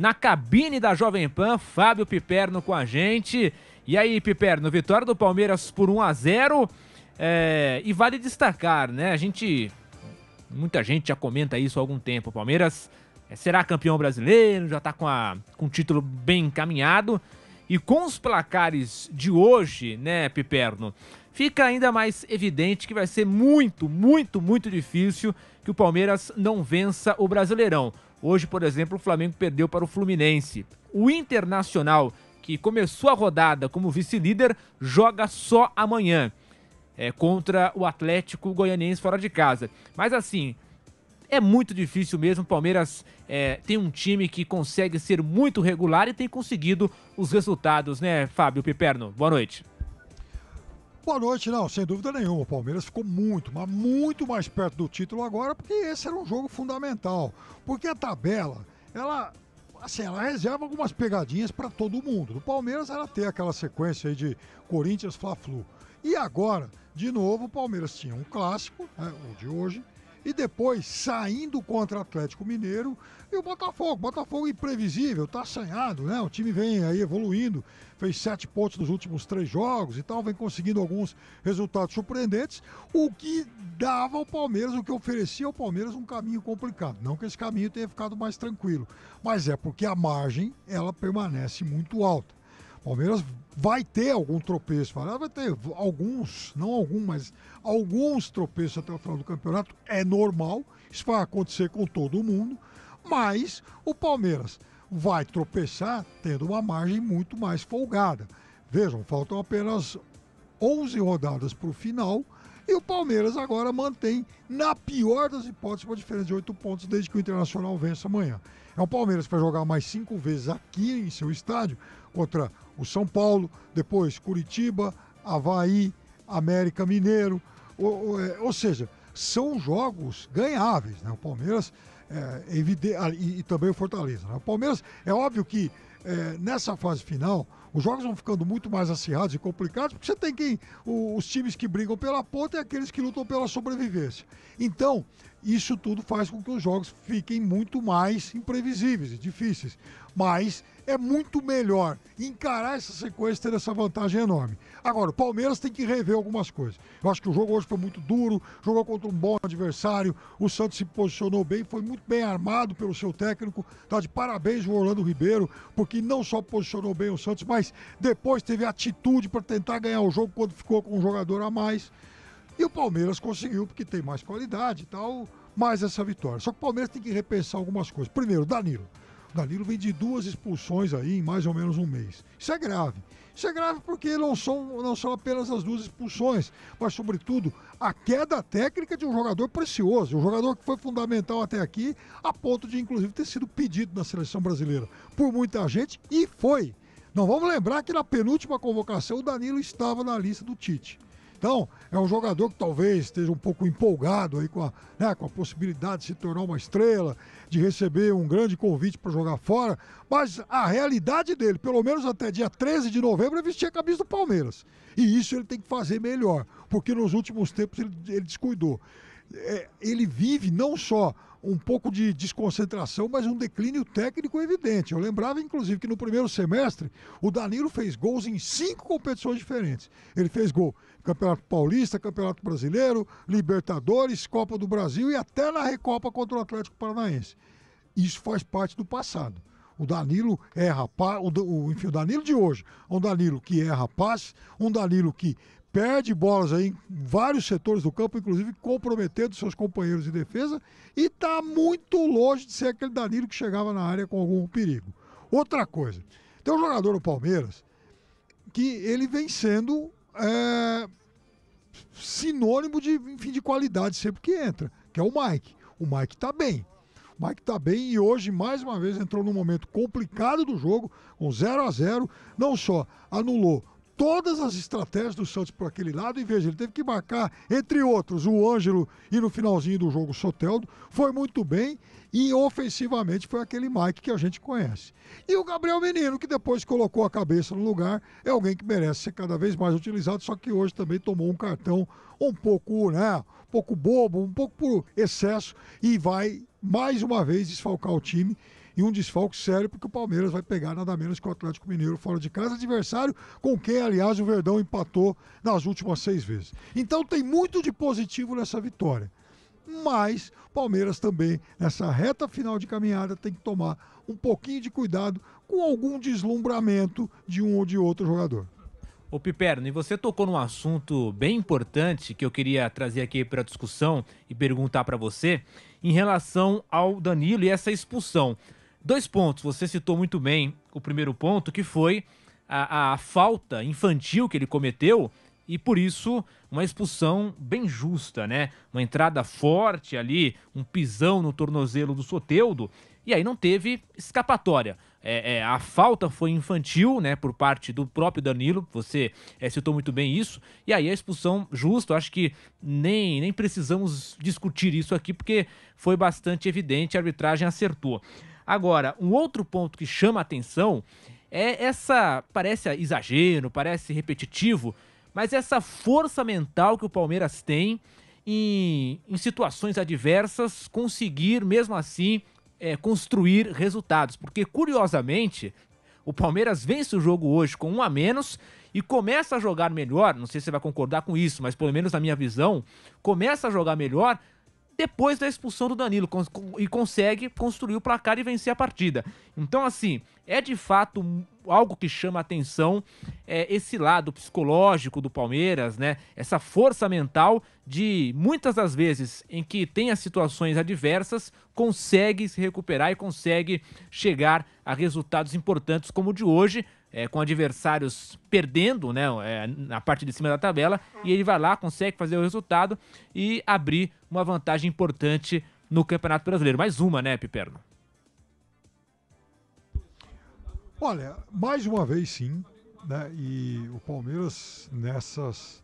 na cabine da Jovem Pan, Fábio Piperno com a gente. E aí, Piperno, vitória do Palmeiras por 1-0, e vale destacar, né, muita gente já comenta isso há algum tempo, o Palmeiras será campeão brasileiro, já tá com o título bem encaminhado, e com os placares de hoje, né, Piperno, fica ainda mais evidente que vai ser muito, muito, muito difícil que o Palmeiras não vença o Brasileirão. Hoje, por exemplo, o Flamengo perdeu para o Fluminense. O Internacional, que começou a rodada como vice-líder, joga só amanhã contra o Atlético Goianiense fora de casa. Mas assim, é muito difícil mesmo. O Palmeiras tem um time que consegue ser muito regular e tem conseguido os resultados, né, Fábio Piperno? Boa noite. Boa noite, não, sem dúvida nenhuma. O Palmeiras ficou muito, mas muito mais perto do título agora, porque esse era um jogo fundamental. Porque a tabela, ela reserva algumas pegadinhas para todo mundo. No Palmeiras, ela tem aquela sequência aí de Corinthians, Fla-Flu. E agora, de novo, o Palmeiras tinha um clássico, né, o de hoje, e depois saindo contra o Atlético Mineiro e o Botafogo. Botafogo imprevisível, tá assanhado, né? O time vem aí evoluindo, fez 7 pontos nos últimos 3 jogos e tal, vem conseguindo alguns resultados surpreendentes, o que dava ao Palmeiras, o que oferecia ao Palmeiras um caminho complicado. Não que esse caminho tenha ficado mais tranquilo, mas é porque a margem, ela permanece muito alta. O Palmeiras vai ter algum tropeço, vai ter alguns, não algum, mas alguns tropeços até o final do campeonato, é normal, isso vai acontecer com todo mundo, mas o Palmeiras vai tropeçar tendo uma margem muito mais folgada. Vejam, faltam apenas 11 rodadas para o final e o Palmeiras agora mantém, na pior das hipóteses, uma diferença de 8 pontos desde que o Internacional vença amanhã. É um Palmeiras que vai jogar mais 5 vezes aqui em seu estádio contra o São Paulo, depois Curitiba, Avaí, América Mineiro, ou seja, são jogos ganháveis, né? O Palmeiras e também o Fortaleza, né? O Palmeiras, é óbvio que nessa fase final os jogos vão ficando muito mais acirrados e complicados, porque você tem os times que brigam pela ponta e aqueles que lutam pela sobrevivência. Então, isso tudo faz com que os jogos fiquem muito mais imprevisíveis e difíceis. Mas é muito melhor encarar essa sequência, ter essa vantagem enorme. Agora, o Palmeiras tem que rever algumas coisas. Eu acho que o jogo hoje foi muito duro, jogou contra um bom adversário, o Santos se posicionou bem, foi muito bem armado pelo seu técnico. Tá de parabéns o Orlando Ribeiro, porque não só posicionou bem o Santos, mas depois teve atitude para tentar ganhar o jogo quando ficou com um jogador a mais. E o Palmeiras conseguiu, porque tem mais qualidade e tal, mais essa vitória. Só que o Palmeiras tem que repensar algumas coisas. Primeiro, Danilo. O Danilo vem de 2 expulsões aí em mais ou menos um mês. Isso é grave. Isso é grave porque não são apenas as 2 expulsões, mas, sobretudo, a queda técnica de um jogador precioso, um jogador que foi fundamental até aqui, a ponto de, inclusive, ter sido pedido na seleção brasileira por muita gente, e foi. Não vamos lembrar que na penúltima convocação o Danilo estava na lista do Tite. Então, é um jogador que talvez esteja um pouco empolgado aí com a possibilidade de se tornar uma estrela, de receber um grande convite para jogar fora, mas a realidade dele, pelo menos até dia 13 de novembro, é vestir a camisa do Palmeiras. E isso ele tem que fazer melhor, porque nos últimos tempos ele descuidou. Ele vive não só um pouco de desconcentração, mas um declínio técnico evidente. Eu lembrava, inclusive, que no primeiro semestre o Danilo fez gols em 5 competições diferentes. Ele fez gol em Campeonato Paulista, Campeonato Brasileiro, Libertadores, Copa do Brasil e até na Recopa contra o Atlético Paranaense. Isso faz parte do passado. O Danilo é rapaz, enfim, o Danilo de hoje é um Danilo que é rapaz, um Danilo que perde bolas aí em vários setores do campo, inclusive comprometendo seus companheiros de defesa, e está muito longe de ser aquele Danilo que chegava na área com algum perigo. Outra coisa, tem um jogador no Palmeiras que ele vem sendo sinônimo de qualidade sempre que entra, que é o Mike. O Mike está bem. O Mike está bem e hoje, mais uma vez, entrou num momento complicado do jogo, com 0-0, não só anulou todas as estratégias do Santos por aquele lado, e veja, ele teve que marcar, entre outros, o Ângelo e no finalzinho do jogo o Soteldo, foi muito bem, e ofensivamente foi aquele Mike que a gente conhece. E o Gabriel Menino, que depois colocou a cabeça no lugar, é alguém que merece ser cada vez mais utilizado, só que hoje também tomou um cartão um pouco bobo, um pouco por excesso, e vai mais uma vez desfalcar o time. e um desfalque sério, porque o Palmeiras vai pegar nada menos que o Atlético Mineiro fora de casa, adversário com quem, aliás, o Verdão empatou nas últimas 6 vezes. Então tem muito de positivo nessa vitória. Mas o Palmeiras também, nessa reta final de caminhada, tem que tomar um pouquinho de cuidado com algum deslumbramento de um ou de outro jogador. Ô Piperno, e você tocou num assunto bem importante que eu queria trazer aqui para discussão e perguntar para você em relação ao Danilo e essa expulsão. 2 pontos, você citou muito bem o primeiro ponto, que foi a falta infantil que ele cometeu e por isso uma expulsão bem justa, né? Uma entrada forte ali, um pisão no tornozelo do Soteldo e aí não teve escapatória. A falta foi infantil, né, por parte do próprio Danilo, você citou muito bem isso, e aí a expulsão justa, eu acho que nem precisamos discutir isso aqui, porque foi bastante evidente, a arbitragem acertou. Agora, um outro ponto que chama a atenção é parece exagero, parece repetitivo, mas essa força mental que o Palmeiras tem em situações adversas, conseguir mesmo assim construir resultados, porque curiosamente o Palmeiras vence o jogo hoje com 1 a menos e começa a jogar melhor, não sei se você vai concordar com isso, mas pelo menos na minha visão, começa a jogar melhor depois da expulsão do Danilo e consegue construir o placar e vencer a partida. Então assim, é de fato algo que chama a atenção, esse lado psicológico do Palmeiras, né? Essa força mental de muitas das vezes em que tem as situações adversas, consegue se recuperar e consegue chegar a resultados importantes como o de hoje, com adversários perdendo, né, na parte de cima da tabela, e ele vai lá, consegue fazer o resultado e abrir uma vantagem importante no Campeonato Brasileiro. Mais uma, né, Piperno? Olha, mais uma vez sim, né? E o Palmeiras nessas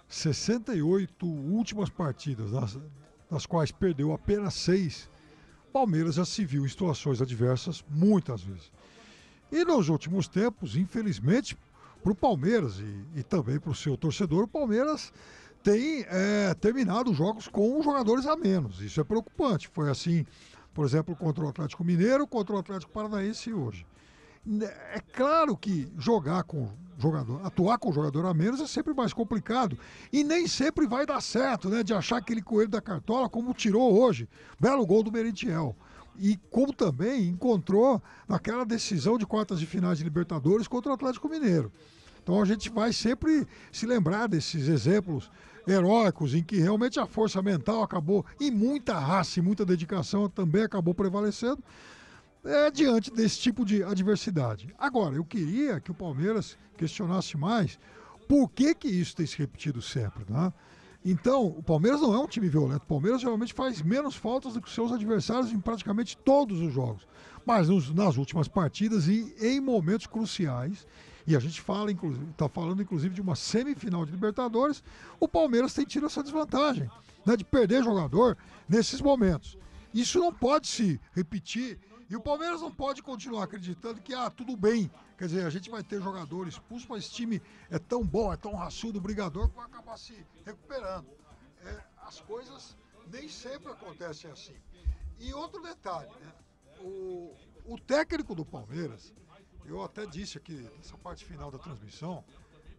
68 últimas partidas, das quais perdeu apenas 6, o Palmeiras já se viu em situações adversas muitas vezes. E nos últimos tempos, infelizmente, para o Palmeiras e também para o seu torcedor, o Palmeiras tem terminado jogos com jogadores a menos. Isso é preocupante. Foi assim, por exemplo, contra o Atlético Mineiro, contra o Atlético Paranaense hoje. É claro que atuar com jogador a menos é sempre mais complicado e nem sempre vai dar certo, né? De achar aquele coelho da cartola como tirou hoje. Belo gol do Merentiel. E como também encontrou naquela decisão de quartas de finais de Libertadores contra o Atlético Mineiro. Então a gente vai sempre se lembrar desses exemplos heróicos em que realmente a força mental acabou, e muita raça e muita dedicação também acabou prevalecendo diante desse tipo de adversidade. Agora, eu queria que o Palmeiras questionasse mais por que isso tem se repetido sempre, né? Então, o Palmeiras não é um time violento. O Palmeiras geralmente faz menos faltas do que os seus adversários em praticamente todos os jogos. Mas nas últimas partidas e em momentos cruciais, e a gente está falando inclusive de uma semifinal de Libertadores, o Palmeiras tem tido essa desvantagem, né, de perder jogador nesses momentos. Isso não pode se repetir e o Palmeiras não pode continuar acreditando que tudo bem. Quer dizer, a gente vai ter jogador expulso, mas esse time é tão bom, é tão raçudo, brigador, que vai acabar se recuperando. As coisas nem sempre acontecem assim. E outro detalhe, né? O técnico do Palmeiras, eu até disse aqui nessa parte final da transmissão,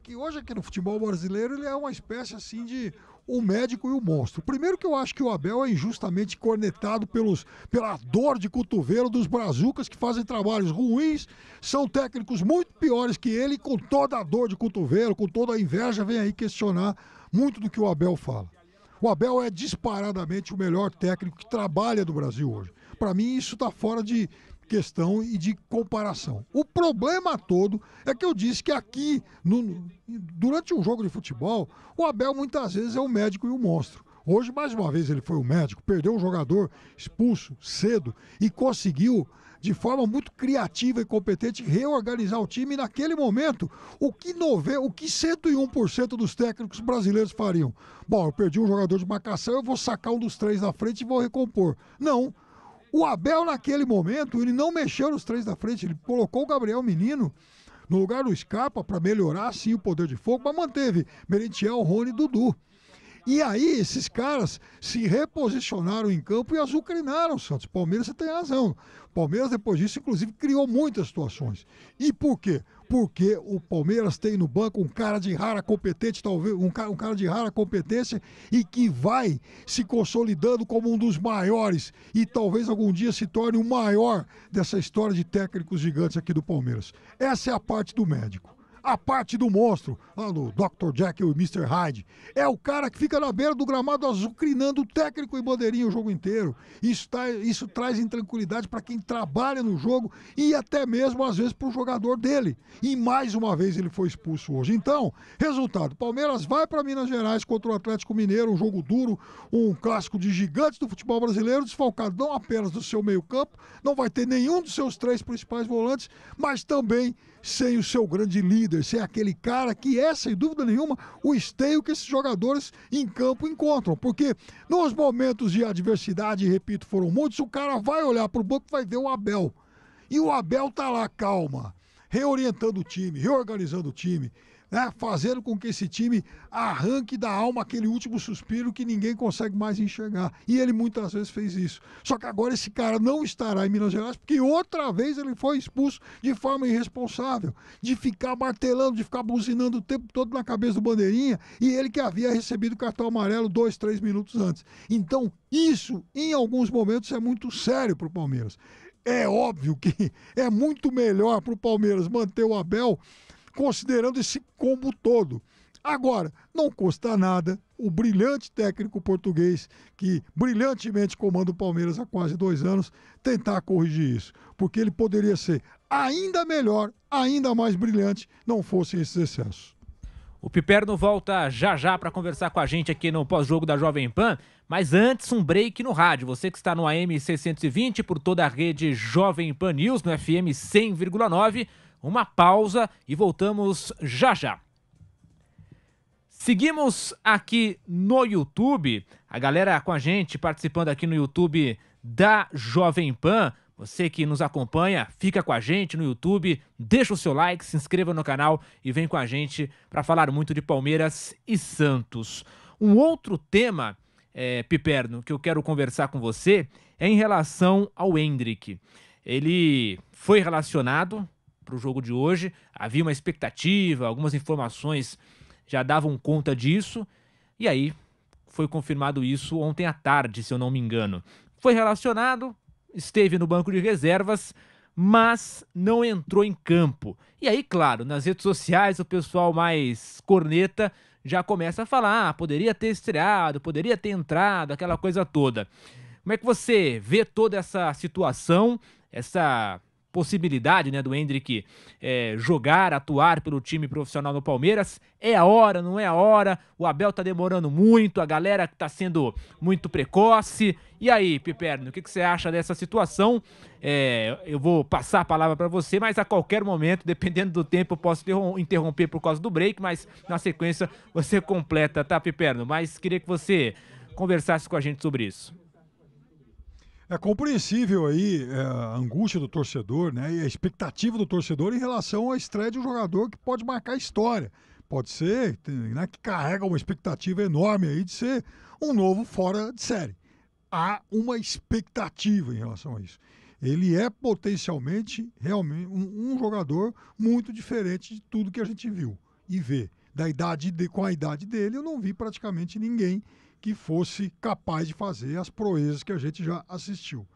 que hoje aqui no futebol brasileiro ele é uma espécie assim de o médico e o monstro. Primeiro que eu acho que o Abel é injustamente cornetado pela dor de cotovelo dos brazucas que fazem trabalhos ruins, são técnicos muito piores que ele, com toda a dor de cotovelo, com toda a inveja, vem aí questionar muito do que o Abel fala. O Abel é disparadamente o melhor técnico que trabalha no Brasil hoje. Para mim isso está fora de questão e de comparação. O problema todo é que eu disse que aqui, durante um jogo de futebol, o Abel muitas vezes é o médico e o monstro. Hoje, mais uma vez, ele foi o médico, perdeu um jogador expulso cedo e conseguiu, de forma muito criativa e competente, reorganizar o time. E naquele momento, o que 101% dos técnicos brasileiros fariam? Bom, eu perdi um jogador de marcação, eu vou sacar um dos 3 na frente e vou recompor. Não. O Abel, naquele momento, ele não mexeu nos 3 da frente, ele colocou o Gabriel Menino no lugar do Scarpa para melhorar, sim, o poder de fogo, mas manteve Merentiel, Rony e Dudu. E aí esses caras se reposicionaram em campo e azucrinaram o Santos. Palmeiras, você tem razão. Palmeiras, depois disso, inclusive, criou muitas situações. E por quê? Porque o Palmeiras tem no banco um cara de rara competente, talvez um cara de rara competência e que vai se consolidando como um dos maiores e talvez algum dia se torne o maior dessa história de técnicos gigantes aqui do Palmeiras. Essa é a parte do médico. A parte do monstro, lá do Dr. Jekyll e Mr. Hyde, é o cara que fica na beira do gramado azucrinando o técnico e bandeirinha o jogo inteiro. Isso traz intranquilidade para quem trabalha no jogo e até mesmo, às vezes, para o jogador dele. E mais uma vez ele foi expulso hoje. Então, resultado, Palmeiras vai para Minas Gerais contra o Atlético Mineiro, um jogo duro, um clássico de gigantes do futebol brasileiro, desfalcado não apenas do seu meio-campo, não vai ter nenhum dos seus 3 principais volantes, mas também sem o seu grande líder, sem aquele cara que é, sem dúvida nenhuma, o esteio que esses jogadores em campo encontram. Porque nos momentos de adversidade, repito, foram muitos, o cara vai olhar para o banco e vai ver o Abel. E o Abel tá lá, calma, reorientando o time, reorganizando o time, né, fazendo com que esse time arranque da alma aquele último suspiro que ninguém consegue mais enxergar. E ele muitas vezes fez isso. Só que agora esse cara não estará em Minas Gerais porque outra vez ele foi expulso de forma irresponsável, de ficar martelando, de ficar buzinando o tempo todo na cabeça do bandeirinha, e ele que havia recebido o cartão amarelo 2, 3 minutos antes. Então isso, em alguns momentos, é muito sério para o Palmeiras. É óbvio que é muito melhor para o Palmeiras manter o Abel considerando esse combo todo. Agora, não custa nada o brilhante técnico português que brilhantemente comanda o Palmeiras há quase 2 anos tentar corrigir isso, porque ele poderia ser ainda melhor, ainda mais brilhante, não fossem esses excessos. O Piperno volta já já para conversar com a gente aqui no pós-jogo da Jovem Pan, mas antes um break no rádio. Você que está no AM 620 por toda a rede Jovem Pan News, no FM 100,9, uma pausa e voltamos já já. Seguimos aqui no YouTube, a galera com a gente participando aqui no YouTube da Jovem Pan. Você que nos acompanha, fica com a gente no YouTube, deixa o seu like, se inscreva no canal e vem com a gente para falar muito de Palmeiras e Santos. Um outro tema, Piperno, que eu quero conversar com você é em relação ao Endrick. Ele foi relacionado para o jogo de hoje, havia uma expectativa, algumas informações já davam conta disso, e aí foi confirmado isso ontem à tarde, se eu não me engano. Foi relacionado, esteve no banco de reservas, mas não entrou em campo. E aí, claro, nas redes sociais o pessoal mais corneta já começa a falar, poderia ter estreado, poderia ter entrado, aquela coisa toda. Como é que você vê toda essa situação, essa possibilidade, né, do Endrick jogar, atuar pelo time profissional no Palmeiras? É a hora, não é a hora? O Abel tá demorando muito, a galera tá sendo muito precoce. E aí, Piperno, o que você acha dessa situação? Eu vou passar a palavra para você, mas a qualquer momento, dependendo do tempo, eu posso interromper por causa do break, mas na sequência você completa, tá, Piperno? Mas queria que você conversasse com a gente sobre isso. É compreensível aí a angústia do torcedor, né, e a expectativa do torcedor em relação à estreia de um jogador que pode marcar a história. Pode ser, né, que carrega uma expectativa enorme aí de ser um novo fora de série. Há uma expectativa em relação a isso. Ele é potencialmente realmente um jogador muito diferente de tudo que a gente viu e vê. Com a idade dele, eu não vi praticamente ninguém que fosse capaz de fazer as proezas que a gente já assistiu.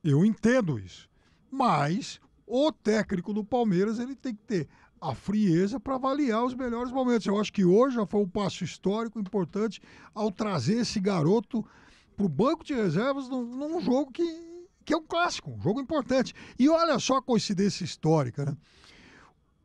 Eu entendo isso. Mas o técnico do Palmeiras ele tem que ter a frieza para avaliar os melhores momentos. Eu acho que hoje já foi um passo histórico importante ao trazer esse garoto para o banco de reservas num jogo que é um clássico, um jogo importante. E olha só a coincidência histórica, né?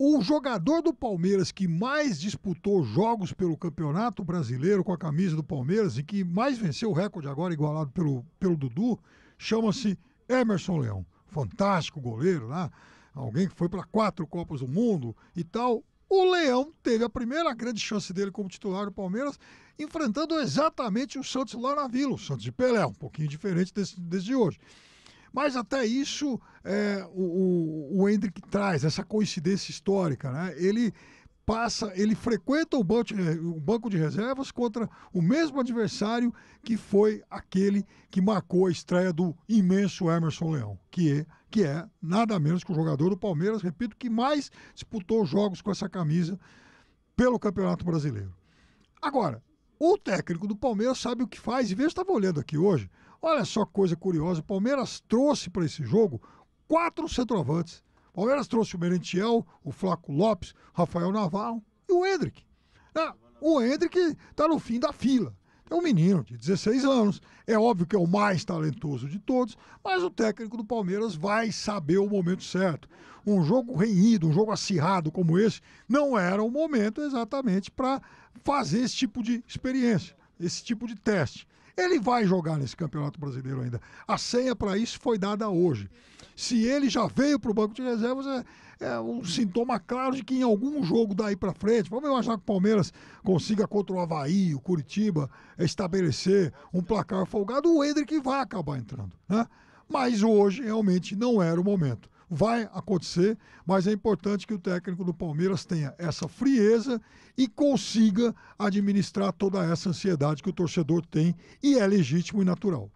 O jogador do Palmeiras que mais disputou jogos pelo Campeonato Brasileiro com a camisa do Palmeiras e que mais venceu o recorde agora igualado pelo Dudu, chama-se Emerson Leão. Fantástico goleiro, né? Alguém que foi para 4 Copas do Mundo e tal. O Leão teve a primeira grande chance dele como titular do Palmeiras, enfrentando exatamente o Santos lá na Vila, o Santos de Pelé, um pouquinho diferente desse de hoje. Mas até isso o Endrick traz, essa coincidência histórica, né? Ele ele frequenta o banco de reservas contra o mesmo adversário que foi aquele que marcou a estreia do imenso Emerson Leão, que é nada menos que o jogador do Palmeiras, repito, que mais disputou jogos com essa camisa pelo Campeonato Brasileiro. Agora, o técnico do Palmeiras sabe o que faz, e veja, eu estava olhando aqui hoje, olha só que coisa curiosa, o Palmeiras trouxe para esse jogo 4 centroavantes. O Palmeiras trouxe o Merentiel, o Flaco Lopes, Rafael Navarro e o Endrick. O Endrick está no fim da fila. É um menino de 16 anos, é óbvio que é o mais talentoso de todos, mas o técnico do Palmeiras vai saber o momento certo. Um jogo renhido, um jogo acirrado como esse, não era o momento exatamente para fazer esse tipo de experiência, esse tipo de teste. Ele vai jogar nesse Campeonato Brasileiro ainda. A senha para isso foi dada hoje. Se ele já veio para o banco de reservas, é um sintoma claro de que em algum jogo daí para frente, vamos imaginar que o Palmeiras consiga contra o Avaí, o Curitiba, estabelecer um placar folgado, o Endrick vai acabar entrando, né? Mas hoje realmente não era o momento. Vai acontecer, mas é importante que o técnico do Palmeiras tenha essa frieza e consiga administrar toda essa ansiedade que o torcedor tem, e é legítimo e natural.